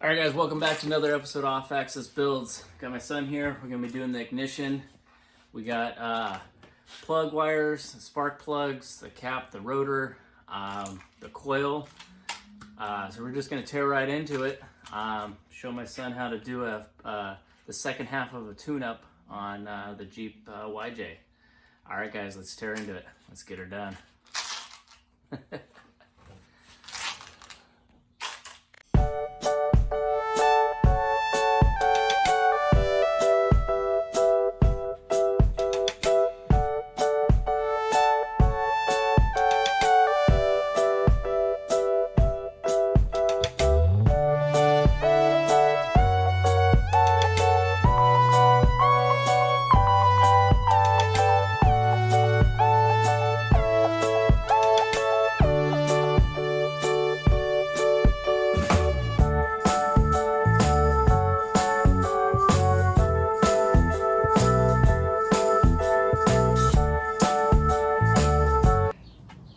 Alright guys, welcome back to another episode of Off Axis Builds. Got my son here, we're going to be doing the ignition. We got plug wires, spark plugs, the cap, the rotor, the coil. So we're just going to tear right into it. Show my son how to do the second half of a tune-up on the Jeep YJ. Alright guys, let's tear into it. Let's get her done.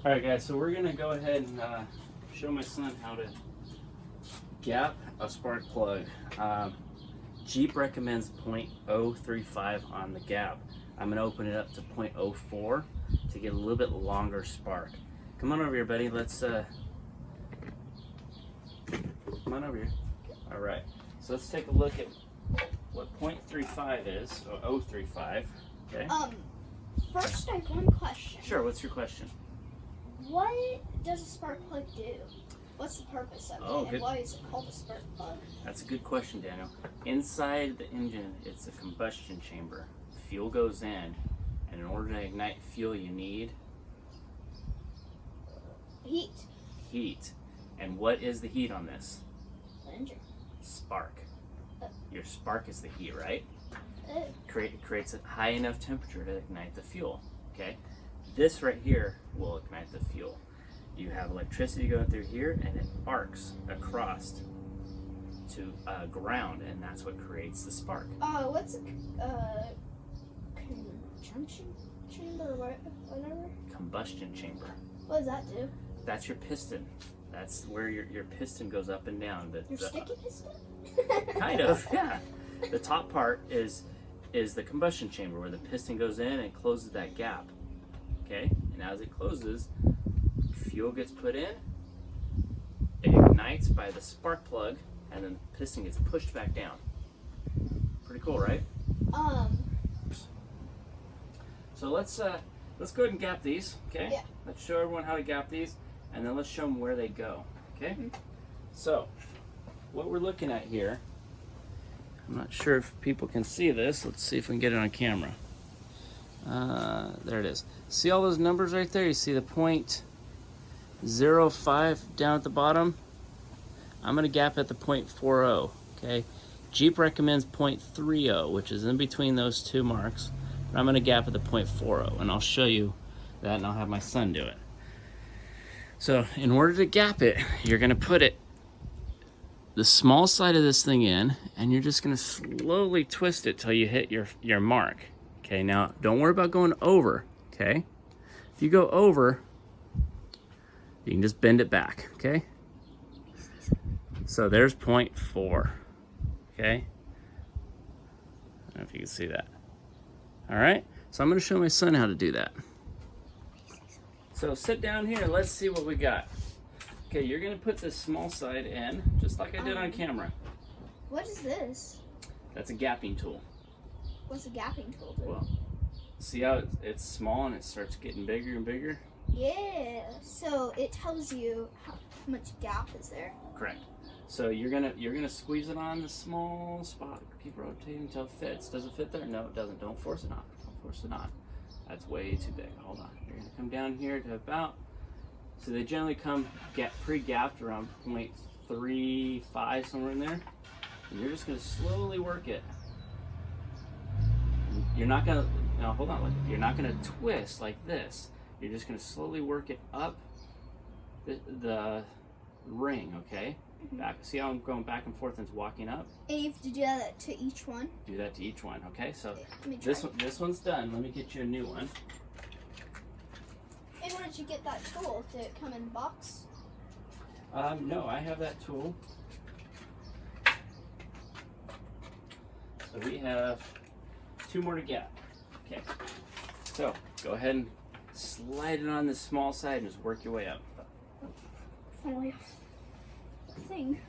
Alright guys, so we're going to go ahead and show my son how to gap a spark plug. Jeep recommends 0.035 on the gap. I'm going to open it up to 0.04 to get a little bit longer spark. Come on over here, buddy. Let's come on over here. Alright, so let's take a look at what 0.35 is, or 0.035. Okay. First I have one question. Sure, what's your question? What does a spark plug do? What's the purpose of it, and why is it called a spark plug? That's a good question, Daniel. Inside the engine, it's a combustion chamber. Fuel goes in, and in order to ignite fuel, you need Heat. Heat. And what is the heat on this? The engine. Spark. Your spark is the heat, right? It Creates a high enough temperature to ignite the fuel. Okay. This right here will ignite the fuel. You have electricity going through here, and it arcs across to ground, and that's what creates the spark. What's a conjunction chamber or whatever? Combustion chamber. What does that do? That's your piston. That's where your piston goes up and down. Your sticky piston? Kind of, yeah. The top part is the combustion chamber where the piston goes in and closes that gap. Okay, and as it closes, fuel gets put in, it ignites by the spark plug, and then the piston gets pushed back down. Pretty cool, right? So let's go ahead and gap these, okay? Yeah. Let's show everyone how to gap these, and then let's show them where they go, okay? Mm-hmm. So, what we're looking at here, I'm not sure if people can see this. Let's see if we can get it on camera. There it is. See all those numbers right there? You see the 0.05 down at the bottom? I'm going to gap at the 0.40, okay? Jeep recommends 0.30, which is in between those two marks. But I'm going to gap at the 0.40, and I'll show you that, and I'll have my son do it. So, in order to gap it, you're going to put the small side of this thing in, and you're just going to slowly twist it till you hit your mark. Okay, now don't worry about going over, okay? If you go over, you can just bend it back, okay? So there's 0.4, okay? I don't know if you can see that. All right, so I'm gonna show my son how to do that. So sit down here and let's see what we got. Okay, you're gonna put this small side in, just like I did on camera. What is this? That's a gapping tool. What's a gapping tool do? Well, see how it's small and it starts getting bigger and bigger? Yeah, so it tells you how much gap is there. Correct. So you're gonna squeeze it on the small spot. Keep rotating until it fits. Does it fit there? No, it doesn't. Don't force it on. Don't force it on. That's way too big. Hold on. You're gonna come down here to about. So they generally come pre-gapped around 0.35, somewhere in there. And you're just gonna slowly work it. You're not gonna, now hold on, you're not gonna twist like this. You're just gonna slowly work it up the ring, okay? Back. See how I'm going back and forth and it's walking up? And you have to do that to each one? Do that to each one, okay? So this one's done. Let me get you a new one. And where did you get that tool? Did it come in the box? No, I have that tool. So we have 2 more to gap. Okay. So go ahead and slide it on the small side and just work your way up. Finally, a thing.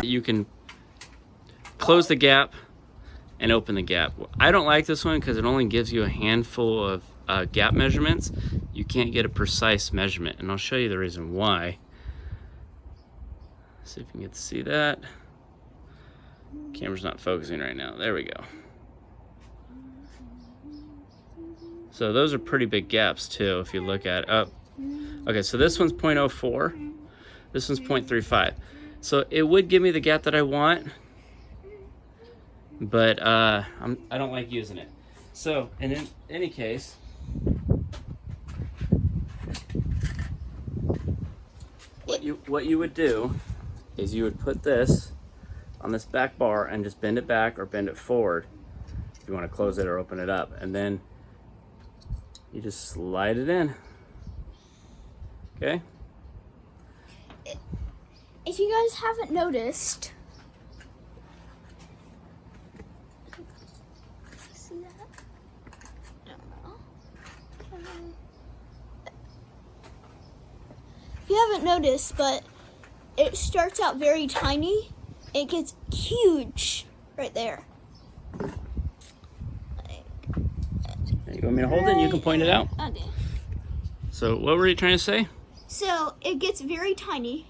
You can close the gap and open the gap. I don't like this one because it only gives you a handful of gap measurements. You can't get a precise measurement, and I'll show you the reason why. See if you can get to see that. Camera's not focusing right now. There we go. So those are pretty big gaps too if you look at it. Okay, so this one's 0.04, this one's 0.35. So it would give me the gap that I want, but I don't like using it. So, and in any case, what you would do is you would put this on this back bar and just bend it back or bend it forward if you want to close it or open it up, and then you just slide it in. Okay? If you guys haven't noticed, see that? I don't know. If you haven't noticed, but it starts out very tiny, it gets huge right there. You want me to hold it and you can point it out? Okay. So what were you trying to say? So it gets very tiny.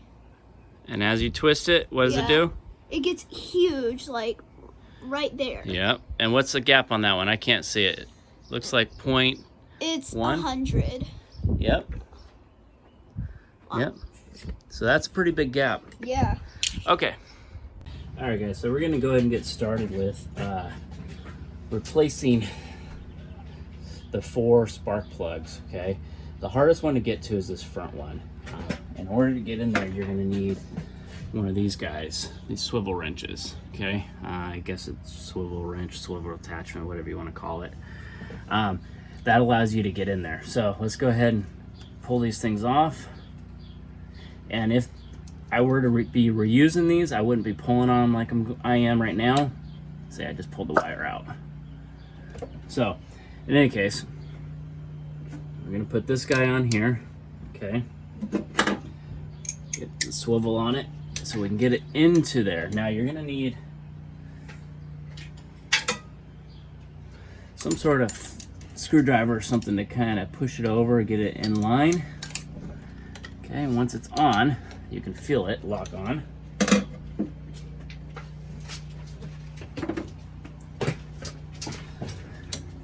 And as you twist it, what does it do? It gets huge, like right there. Yep. And what's the gap on that one? I can't see it. It looks like point. It's 1. 100. Yep. Yep. So that's a pretty big gap. Yeah. Okay. All right, guys. So we're gonna go ahead and get started with replacing the 4 spark plugs. Okay. The hardest one to get to is this front one. In order to get in there, you're going to need one of these guys, these swivel wrenches, okay? I guess it's swivel wrench, swivel attachment, whatever you want to call it. That allows you to get in there. So let's go ahead and pull these things off. And if I were to be reusing these, I wouldn't be pulling on them like I am right now. Say I just pulled the wire out. So in any case, we're going to put this guy on here, okay? Get the swivel on it so we can get it into there. Now you're gonna need some sort of screwdriver or something to kind of push it over, get it in line. Okay, and once it's on, you can feel it lock on.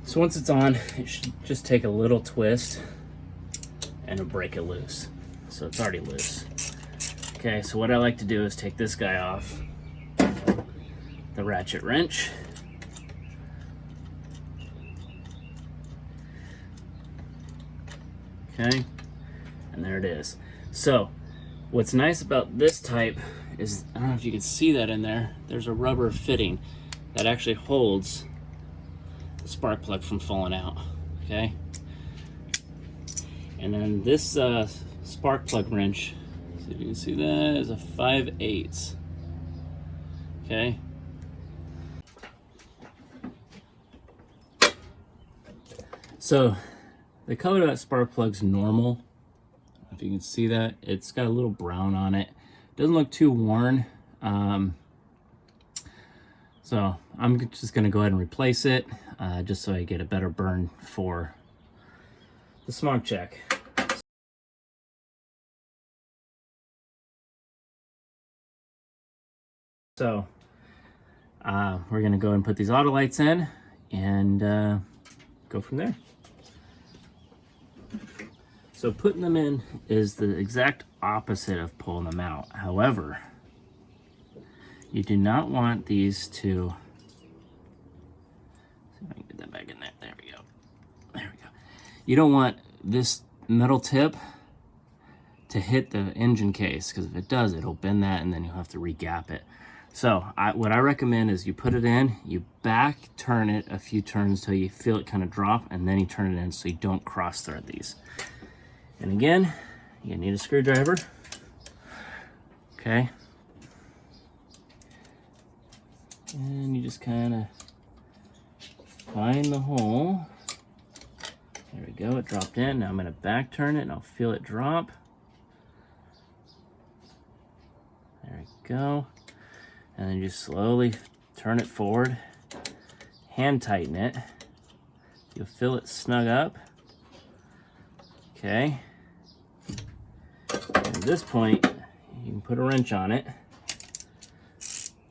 So once it's on, it should just take a little twist and it'll break it loose. So it's already loose. Okay, so what I like to do is take this guy off the ratchet wrench. Okay, and there it is. So what's nice about this type is, I don't know if you can see that in there, there's a rubber fitting that actually holds the spark plug from falling out. Okay, and then this spark plug wrench, see if you can see that, is a 5/8. Okay. So the color of that spark plug's normal. If you can see that, it's got a little brown on it. Doesn't look too worn. So I'm just gonna go ahead and replace it, just so I get a better burn for the smog check. So we're gonna go and put these auto lights in and go from there. So putting them in is the exact opposite of pulling them out. However, you do not want these to, see if I can get that back in there. There we go. There we go. You don't want this metal tip to hit the engine case, because if it does, it'll bend that and then you'll have to re-gap it. So what I recommend is you put it in, you back turn it a few turns till you feel it kind of drop, and then you turn it in so you don't cross thread these. And again, you need a screwdriver. Okay. And you just kind of find the hole. There we go, it dropped in. Now I'm going to back turn it and I'll feel it drop. There we go. And then just slowly turn it forward, hand tighten it. You'll feel it snug up. Okay. And at this point, you can put a wrench on it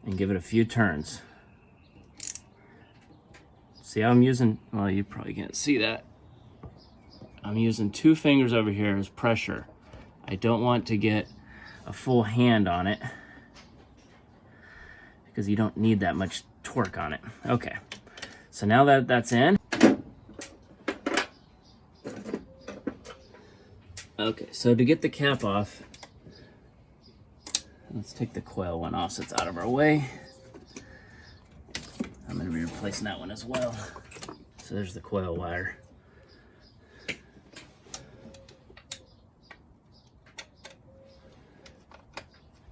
and give it a few turns. See how I'm using, well, you probably can't see that. I'm using 2 fingers over here as pressure. I don't want to get a full hand on it, because you don't need that much torque on it. Okay, so now that that's in. Okay, so to get the cap off, let's take the coil one off so it's out of our way. I'm going to be replacing that one as well. So there's the coil wire.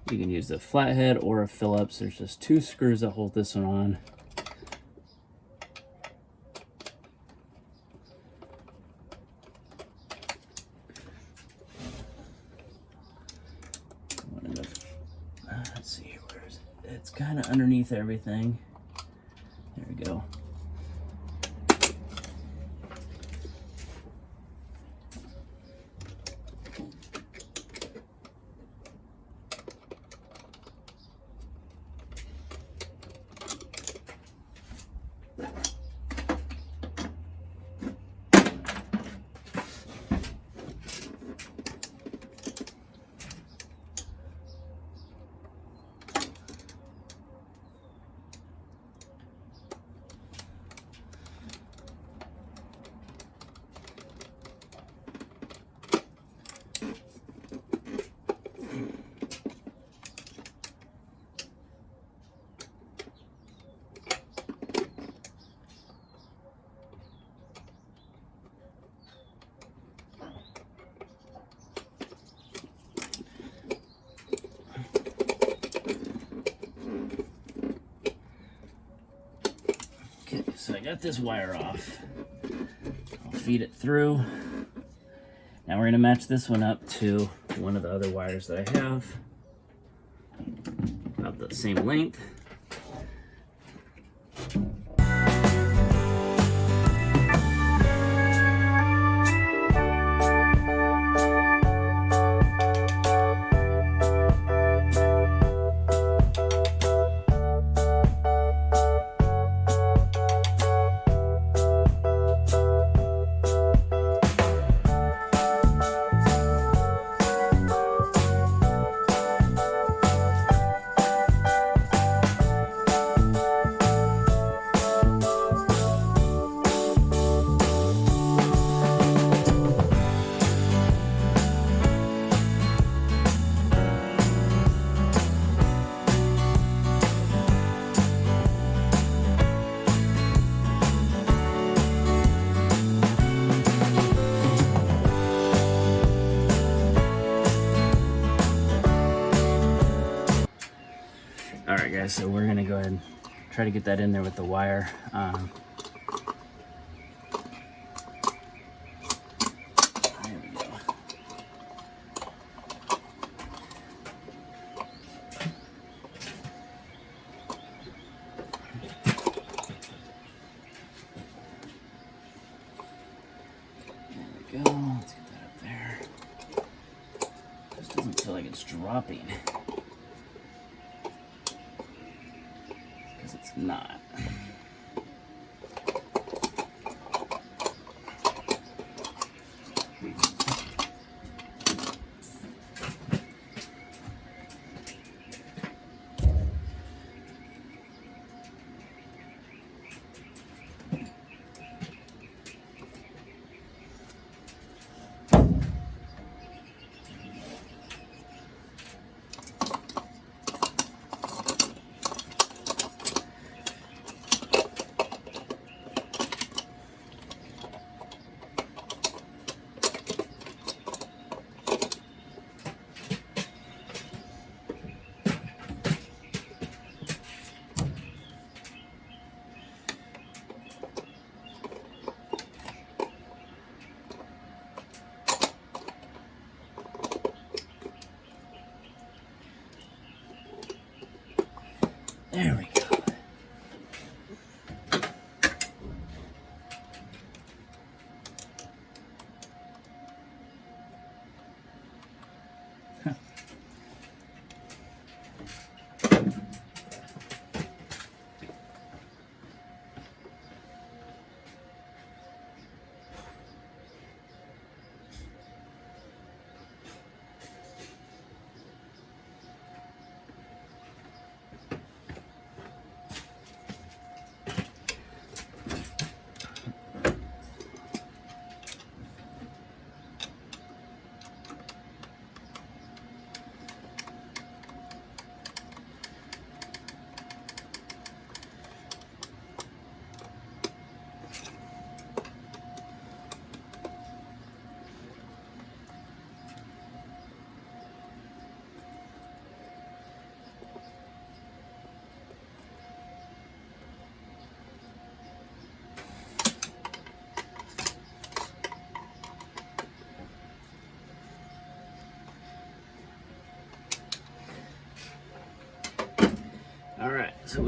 You can use the flathead or a Phillips. There's just 2 screws that hold this one on. Let's see, where is it? It's kind of underneath everything. There we go. So I got this wire off. I'll feed it through. Now we're going to match this one up to one of the other wires that I have. About the same length. Alright guys, so we're gonna go ahead and try to get that in there with the wire. There we go. There we go, let's get that up there. This doesn't feel like it's dropping. It's not.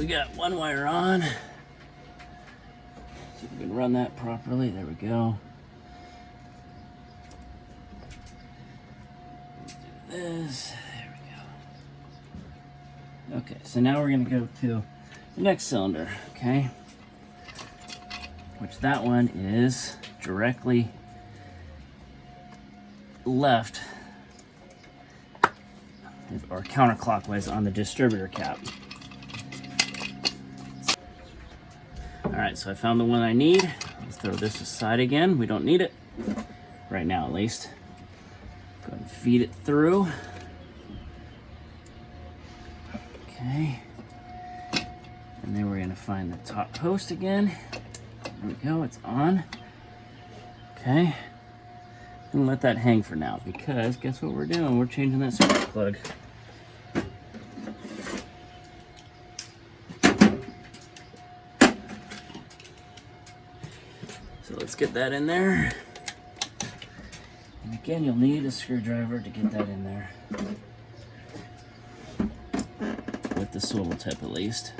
we got one wire on. See if we can run that properly. There we go. Let's do this. There we go. Okay, so now we're gonna go to the next cylinder, okay? Which that one is directly left or counterclockwise on the distributor cap. All right, so I found the one I need. Let's throw this aside again. We don't need it right now, at least. Go ahead and feed it through. Okay. And then we're gonna find the top post again. There we go, it's on. Okay. I'm gonna let that hang for now because guess what we're doing? We're changing that spark plug. So let's get that in there. And again, you'll need a screwdriver to get that in there. With the swivel tip at least.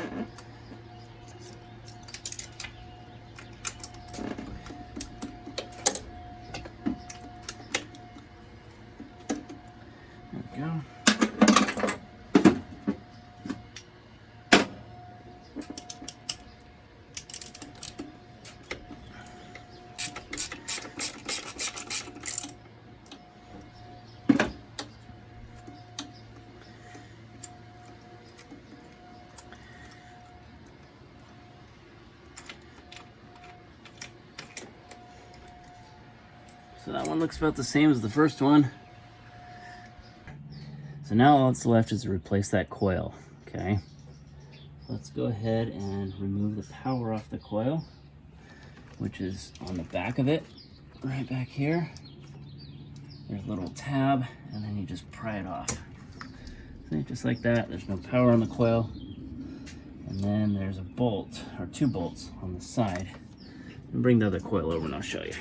So that one looks about the same as the first one. So now all that's left is to replace that coil, okay? Let's go ahead and remove the power off the coil, which is on the back of it, right back here. There's a little tab, and then you just pry it off. See, just like that, there's no power on the coil. And then there's a bolt, or two bolts on the side. I'll bring the other coil over and I'll show you.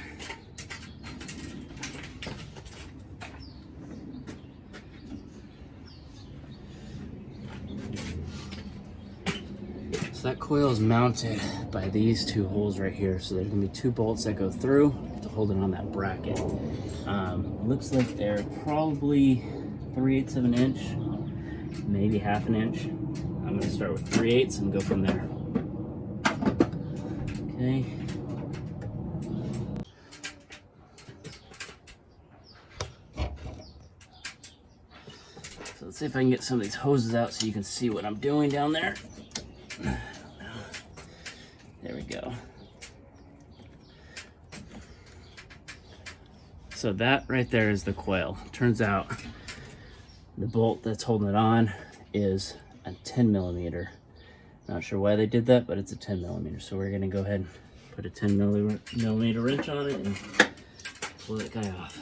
So that coil is mounted by these two holes right here. So there's gonna be two bolts that go through to hold it on that bracket. Looks like they're probably 3/8 of an inch, maybe half an inch. I'm gonna start with 3/8 and go from there. Okay. So let's see if I can get some of these hoses out so you can see what I'm doing down there. There we go. So that right there is the coil. Turns out the bolt that's holding it on is a 10 millimeter. Not sure why they did that, but it's a 10 millimeter. So we're gonna go ahead and put a 10 millimeter wrench on it and pull that guy off.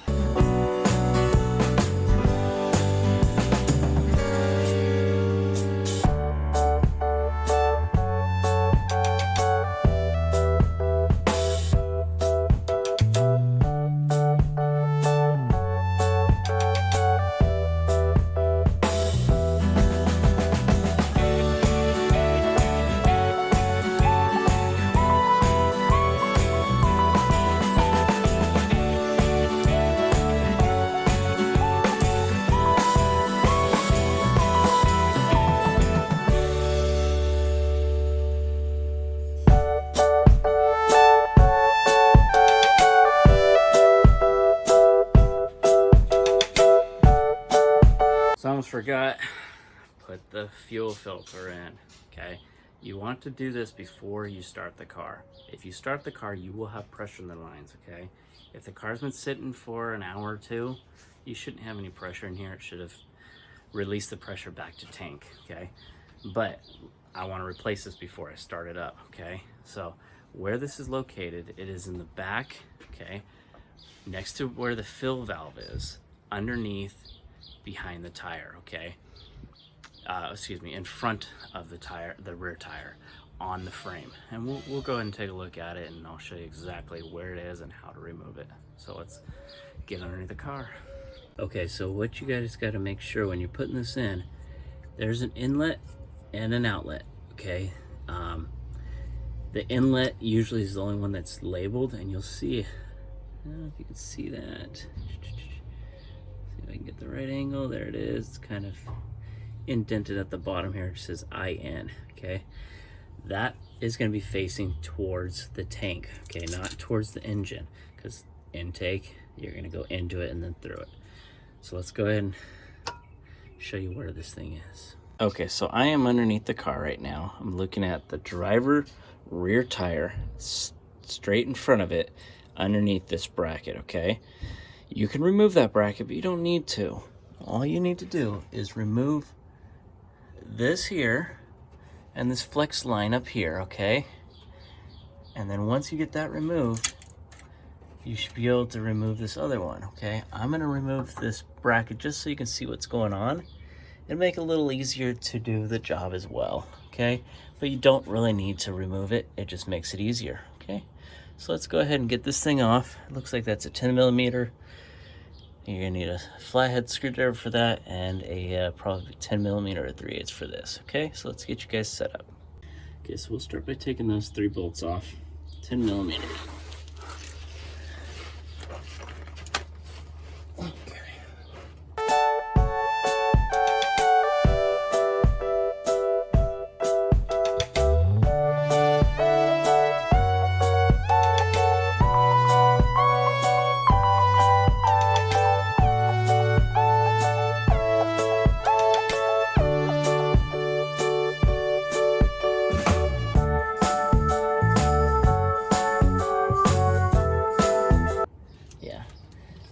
Almost forgot, put the fuel filter in, okay? You want to do this before you start the car. If you start the car, you will have pressure in the lines, okay? If the car's been sitting for an hour or two, you shouldn't have any pressure in here. It should have released the pressure back to tank, okay? But I want to replace this before I start it up, okay? So where this is located, it is in the back, okay? Next to where the fill valve is, underneath, behind the tire, okay? Excuse me, in front of the tire, the rear tire, on the frame. And we'll go ahead and take a look at it and I'll show you exactly where it is and how to remove it. So let's get underneath the car. Okay, so what you guys got to make sure when you're putting this in, there's an inlet and an outlet, okay? The inlet usually is the only one that's labeled, and you'll see, I don't know if you can see that. See if I can get the right angle. There it is. It's kind of indented at the bottom here. It says IN, okay? That is going to be facing towards the tank, okay, not towards the engine, because intake, you're going to go into it and then through it. So let's go ahead and show you where this thing is. Okay, so I am underneath the car right now. I'm looking at the driver rear tire straight in front of it underneath this bracket, okay? You can remove that bracket, but you don't need to. All you need to do is remove this here and this flex line up here, okay? And then once you get that removed, you should be able to remove this other one, okay? I'm gonna remove this bracket just so you can see what's going on and make it a little easier to do the job as well, okay? But you don't really need to remove it. It just makes it easier, okay? So let's go ahead and get this thing off. It looks like that's a 10mm. You're gonna need a flathead screwdriver for that and a probably 10mm or 3/8 for this, okay? So let's get you guys set up. Okay, so we'll start by taking those 3 bolts off. 10mm.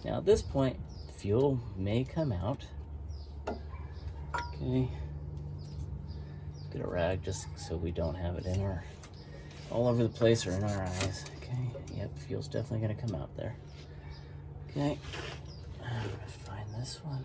Now at this point, fuel may come out. Okay. Get a rag just so we don't have it in our, all over the place or in our eyes. Okay, yep, fuel's definitely gonna come out there. Okay, I'm gonna find this one.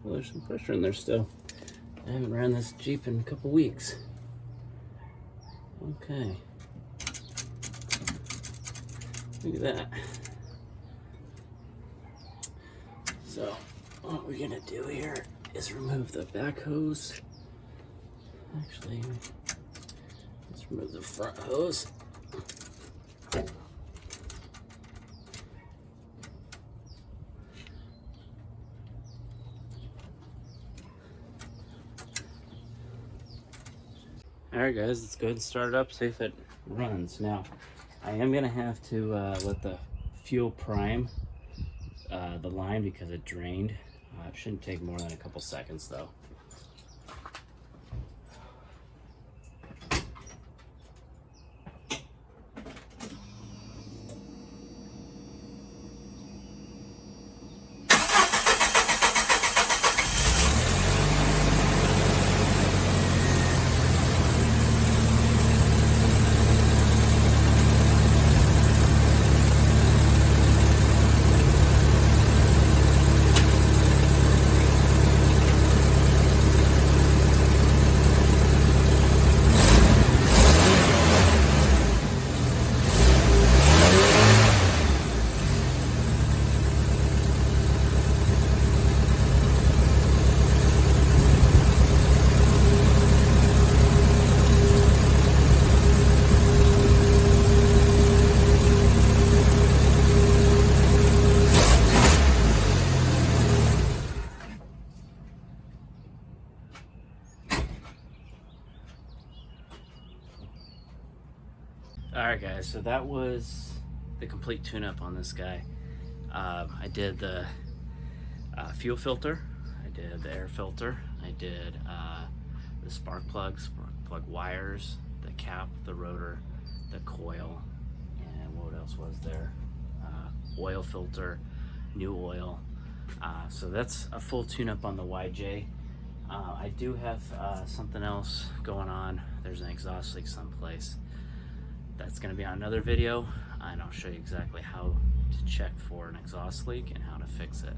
Well, there's some pressure in there still. I haven't ran this Jeep in a couple weeks. Okay. Look at that. So, what we're gonna do here is remove the back hose. Actually, let's remove the front hose. Alright guys, let's go ahead and start it up, see if it runs. Now, I am going to have to let the fuel prime the line because it drained. It shouldn't take more than a couple seconds though. Alright guys, so that was the complete tune-up on this guy. I did the fuel filter, I did the air filter, I did the spark plug wires, the cap, the rotor, the coil, and what else was there? Oil filter, new oil. So that's a full tune-up on the YJ. I do have something else going on. There's an exhaust leak someplace. That's going to be on another video, and I'll show you exactly how to check for an exhaust leak and how to fix it.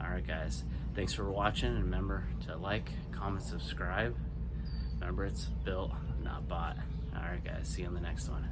Alright guys, thanks for watching, and remember to like, comment, subscribe. Remember, it's built, not bought. Alright guys, see you on the next one.